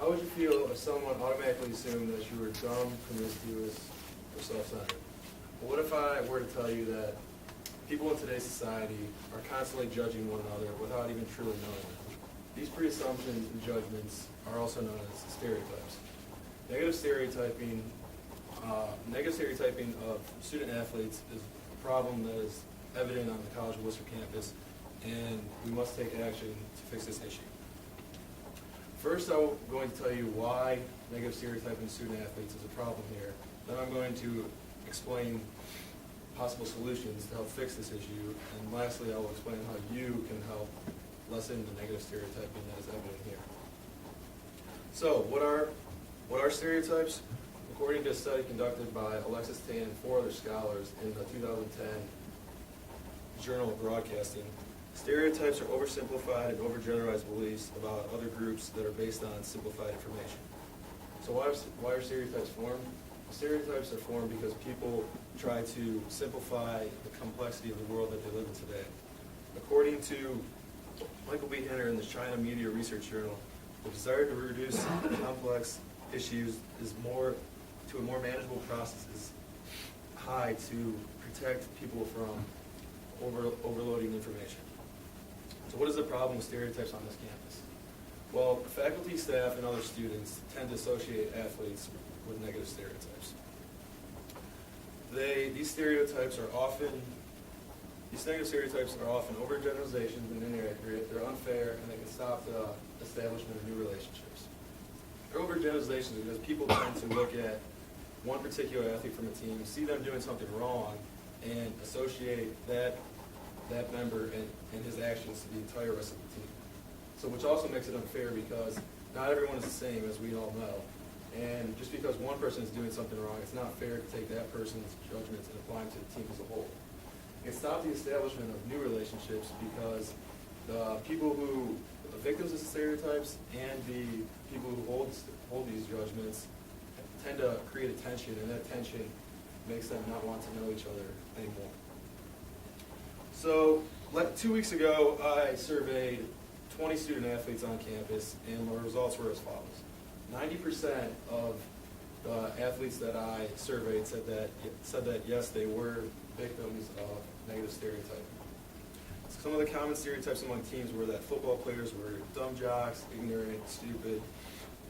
How would you feel if someone automatically assumed that you were dumb, promiscuous, or self-centered? Well, what if I were to tell you that people in today's society are constantly judging one another without even truly knowing them? These pre-assumptions and judgments are also known as stereotypes. Negative stereotyping of student athletes is a problem that is evident on the College of Worcester campus, and we must take action to fix this issue. First, I'm going to tell you why negative stereotyping student athletes is a problem here. Then I'm going to explain possible solutions to help fix this issue. And lastly, I will explain how you can help lessen the negative stereotyping that is evident here. So, what are stereotypes? According to a study conducted by Alexis Tan and 4 other scholars in the 2010 Journal of Broadcasting, stereotypes are oversimplified and overgeneralized beliefs about other groups that are based on simplified information. So why are stereotypes formed? Stereotypes are formed because people try to simplify the complexity of the world that they live in today. According to Michael B. Henner in the China Media Research Journal, the desire to reduce complex issues to a more manageable process is high to protect people from overloading information. So what is the problem with stereotypes on this campus? Well, faculty, staff, and other students tend to associate athletes with negative stereotypes. These negative stereotypes are often overgeneralizations and inaccurate, they're unfair, and they can stop the establishment of new relationships. They're overgeneralizations because people tend to look at one particular athlete from a team, see them doing something wrong, and associate that member and his actions to the entire rest of the team. So which also makes it unfair because not everyone is the same, as we all know. And just because one person is doing something wrong, it's not fair to take that person's judgments and apply them to the team as a whole. It can stop the establishment of new relationships because the victims of stereotypes and the people who hold these judgments tend to create a tension, and that tension makes them not want to know each other anymore. So 2 weeks ago, I surveyed 20 student athletes on campus, and my results were as follows. 90% of the athletes that I surveyed said that yes, they were victims of negative stereotyping. Some of the common stereotypes among teams were that football players were dumb jocks, ignorant, stupid.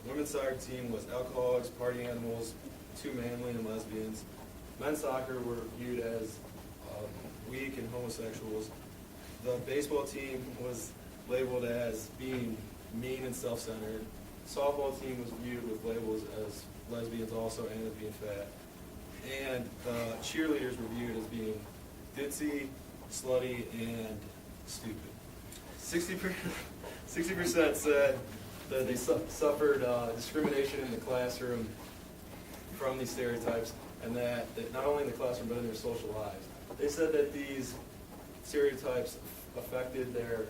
The women's soccer team was alcoholics, party animals, too manly, and lesbians. Men's soccer were viewed as weak and homosexuals. The baseball team was labeled as being mean and self-centered. Softball team was viewed with labels as lesbians also and as being fat. And the cheerleaders were viewed as being ditzy, slutty, and stupid. 60% said that they suffered discrimination in the classroom from these stereotypes, and that not only in the classroom but in their social lives. They said that these stereotypes affected their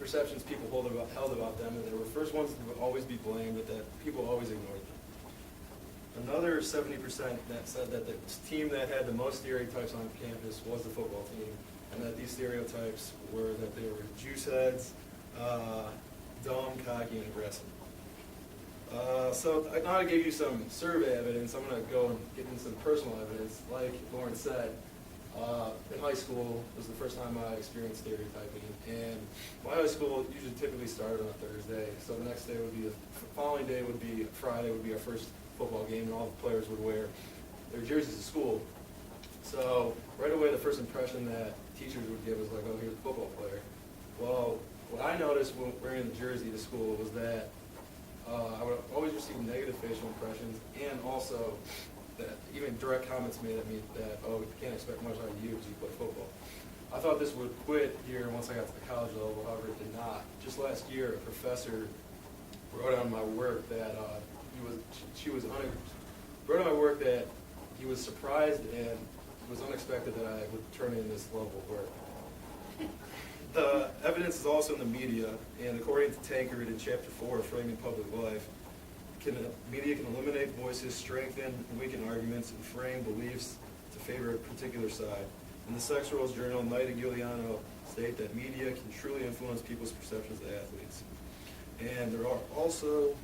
perceptions people held about them, and they were the first ones to always be blamed, but that people always ignored them. Another 70% that said that the team that had the most stereotypes on campus was the football team, and that these stereotypes were that they were juice heads, dumb, cocky, and aggressive. So now I gave you some survey evidence. I'm going to go and get into some personal evidence. Like Lauren said, in high school was the first time I experienced stereotyping, and my high school usually typically started on a Thursday, so the next day would be, the following day would be Friday, would be our first football game, and all the players would wear their jerseys to school. So right away the first impression that teachers would give was like, oh, here's a football player. Well, what I noticed when wearing the jersey to school was that I would always receive negative facial impressions, and also that even direct comments made at me that, oh, we can't expect much out of you because you play football. I thought this would quit here once I got to the college level, however it did not. Just last year, a professor wrote on my work that wrote on my work that he was surprised and it was unexpected that I would turn in this level of work. The evidence is also in the media, and according to Tankard in Chapter 4 of Framing Public Life, media can eliminate voices, strengthen and weaken arguments, and frame beliefs to favor a particular side. In the Sex Roles Journal, Knight and Giuliano state that media can truly influence people's perceptions of athletes. And there are also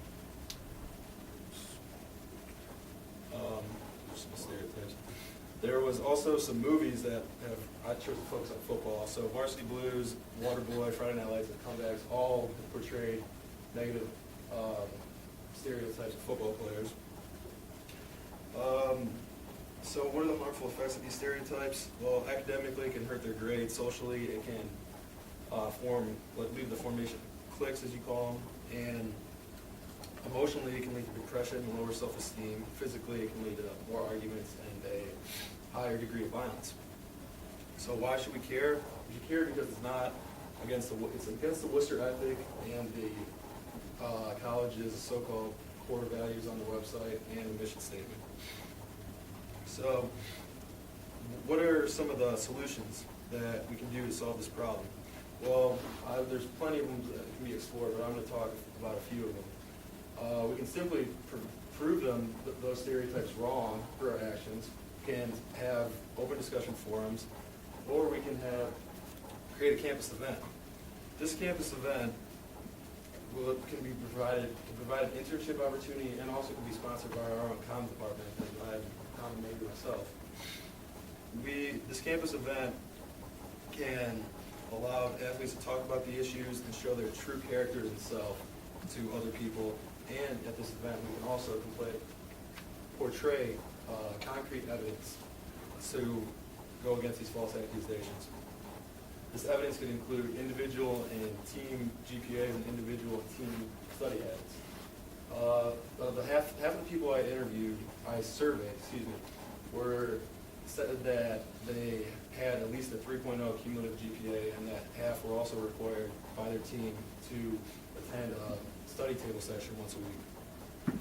some stereotypes. There was also some movies that I chose to focus on football. So Varsity Blues, Waterboy, Friday Night Lights, and Comebacks all portrayed negative stereotypes of football players. So what are the harmful effects of these stereotypes? Well, academically, it can hurt their grades. Socially, it can lead to the formation of cliques, as you call them. And emotionally, it can lead to depression and lower self-esteem. Physically, it can lead to more arguments and a higher degree of violence. So why should we care? We should care because it's not against the Worcester ethic and the college's so-called core values on the website and the mission statement. So what are some of the solutions that we can do to solve this problem? Well, there's plenty of them that can be explored, but I'm going to talk about a few of them. We can simply prove those stereotypes wrong through our actions. We can have open discussion forums, or we can create a campus event. This campus event can provide an internship opportunity and also can be sponsored by our own comm department, as I have a comm major myself. This campus event can allow athletes to talk about the issues and show their true characters and self to other people. And at this event, we can also portray concrete evidence to go against these false accusations. This evidence could include individual and team GPAs and individual and team study habits. Half of the people I surveyed, said that they had at least a 3.0 cumulative GPA, and that half were also required by their team to attend a study table session once a week.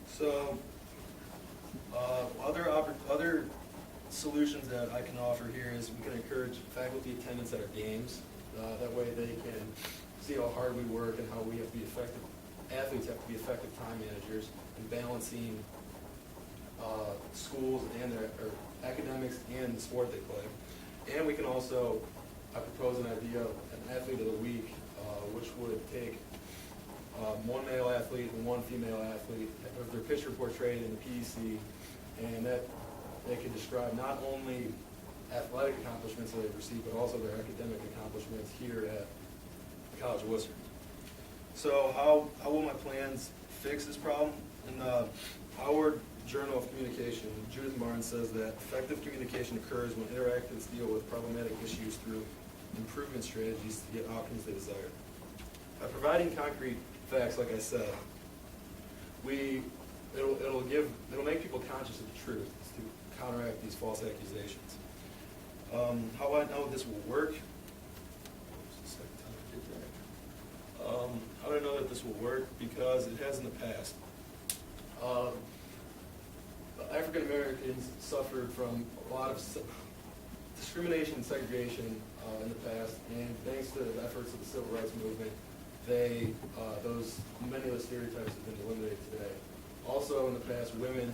So, other solutions that I can offer here is we can encourage faculty attendance at our games. That way they can see how hard we work and how we have to be effective. Athletes have to be effective time managers in balancing schools and their academics and the sport they play. And we can also, I propose an idea of an athlete of the week, which would take one male athlete and one female athlete, have their picture portrayed in the PEC, and that they can describe not only athletic accomplishments that they've received, but also their academic accomplishments here at the College of Worcester. So how will my plans fix this problem? In the Howard Journal of Communication, Judith Martin says that effective communication occurs when interactors deal with problematic issues through improvement strategies to get outcomes they desire. By providing concrete facts, like I said, it'll make people conscious of the truth to counteract these false accusations. How I know this will work? How do I know that this will work? Because it has in the past. African Americans suffered from a lot of discrimination and segregation in the past, and thanks to the efforts of the Civil Rights Movement, many of those stereotypes have been eliminated today. Also, in the past, women's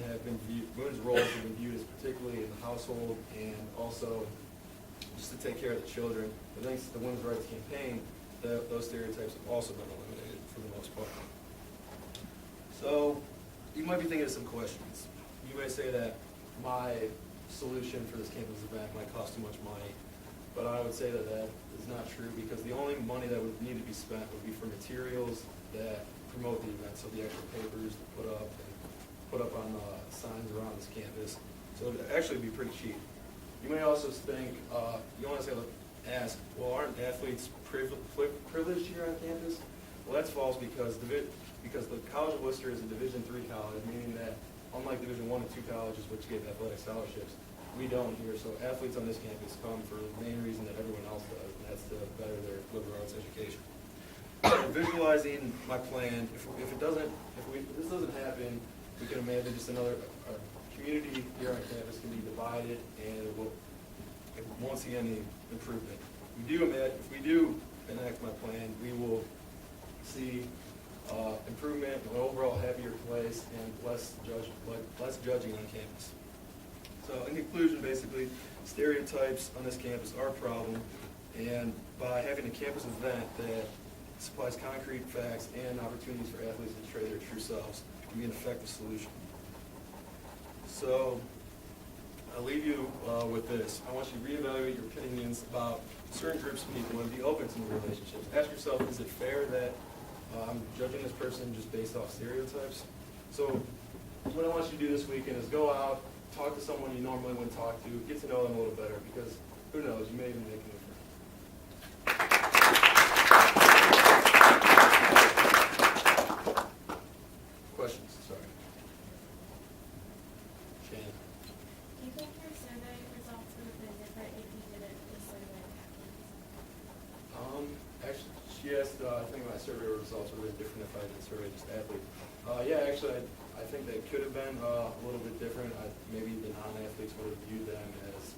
roles have been viewed as particularly in the household and also just to take care of the children. But thanks to the Women's Rights Campaign, those stereotypes have also been eliminated for the most part. So, you might be thinking of some questions. You may say that my solution for this campus event might cost too much money, but I would say that is not true, because the only money that would need to be spent would be for materials that promote the event, so the actual papers to put up on signs around this campus. So it would actually be pretty cheap. You may also think, you want to ask, well, aren't athletes privileged here on campus? Well, that's false, because the College of Worcester is a Division III college, meaning that unlike Division I and II colleges, which give athletic scholarships, we don't here. So athletes on this campus come for the main reason that everyone else does, and that's to better their liberal arts education. Visualizing my plan, if this doesn't happen, we can imagine just another community here on campus can be divided, and it won't see any improvement. If we do enact my plan, we will see improvement, an overall happier place, and less judging on campus. So in conclusion, basically, stereotypes on this campus are a problem, and by having a campus event that supplies concrete facts and opportunities for athletes to portray their true selves and be an effective solution. So I'll leave you with this. I want you to reevaluate your opinions about certain groups of people and be open to new relationships. Ask yourself, is it fair that I'm judging this person just based off stereotypes? So what I want you to do this weekend is go out, talk to someone you normally wouldn't talk to, get to know them a little better, because who knows, you may even make a new friend. Questions? Sorry. Shannon. Do you think your survey results would have been different if you didn't just survey athletes? Actually, she asked, I think my survey results would have been different if I didn't survey just athletes. Yeah, actually, I think they could have been a little bit different. Maybe the non-athletes would have viewed them as,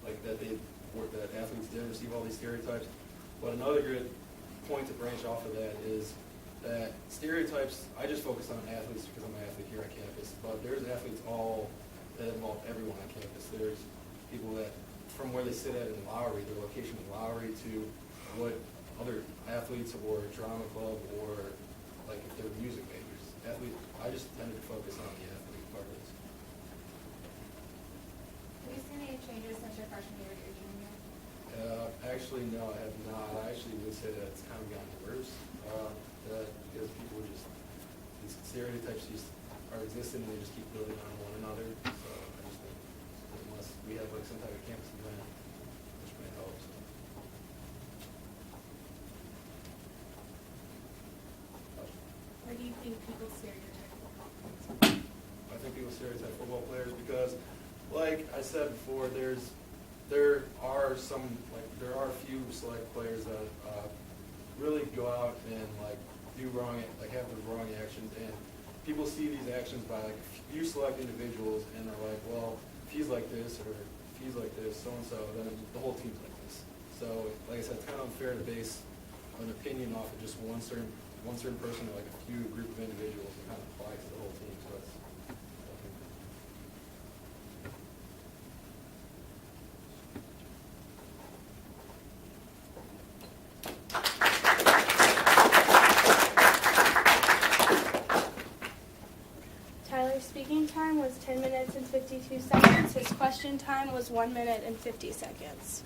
like, that athletes didn't receive all these stereotypes. But another good point to branch off of that is that stereotypes, I just focus on athletes because I'm an athlete here on campus, but there's athletes that involve everyone on campus. There's people that, from where they sit at in Lowry, their location in Lowry, to what other athletes or drama club, or like if they're music majors. I just tended to focus on the athlete part of this. Have you seen any changes since your freshman year to your junior year? Actually, no, I have not. I actually would say that it's kind of gotten worse, because people these stereotypes just are existing and they just keep building on one another. So I just think unless we have like some type of campus event, which may help. So. Why do you think people stereotype football? I think people stereotype football players because, like I said before, there are a few select players that really go out and like do wrong, like have the wrong actions, and people see these actions by like a few select individuals, and they're like, well, if he's like this or if he's like this, so and so, then the whole team's like this. So, like I said, it's kind of unfair to base an opinion off of just one certain person or like a few group of individuals and kind of apply to the whole team. So that's. Tyler's speaking time was 10 minutes and 52 seconds. His question time was 1 minute and 50 seconds.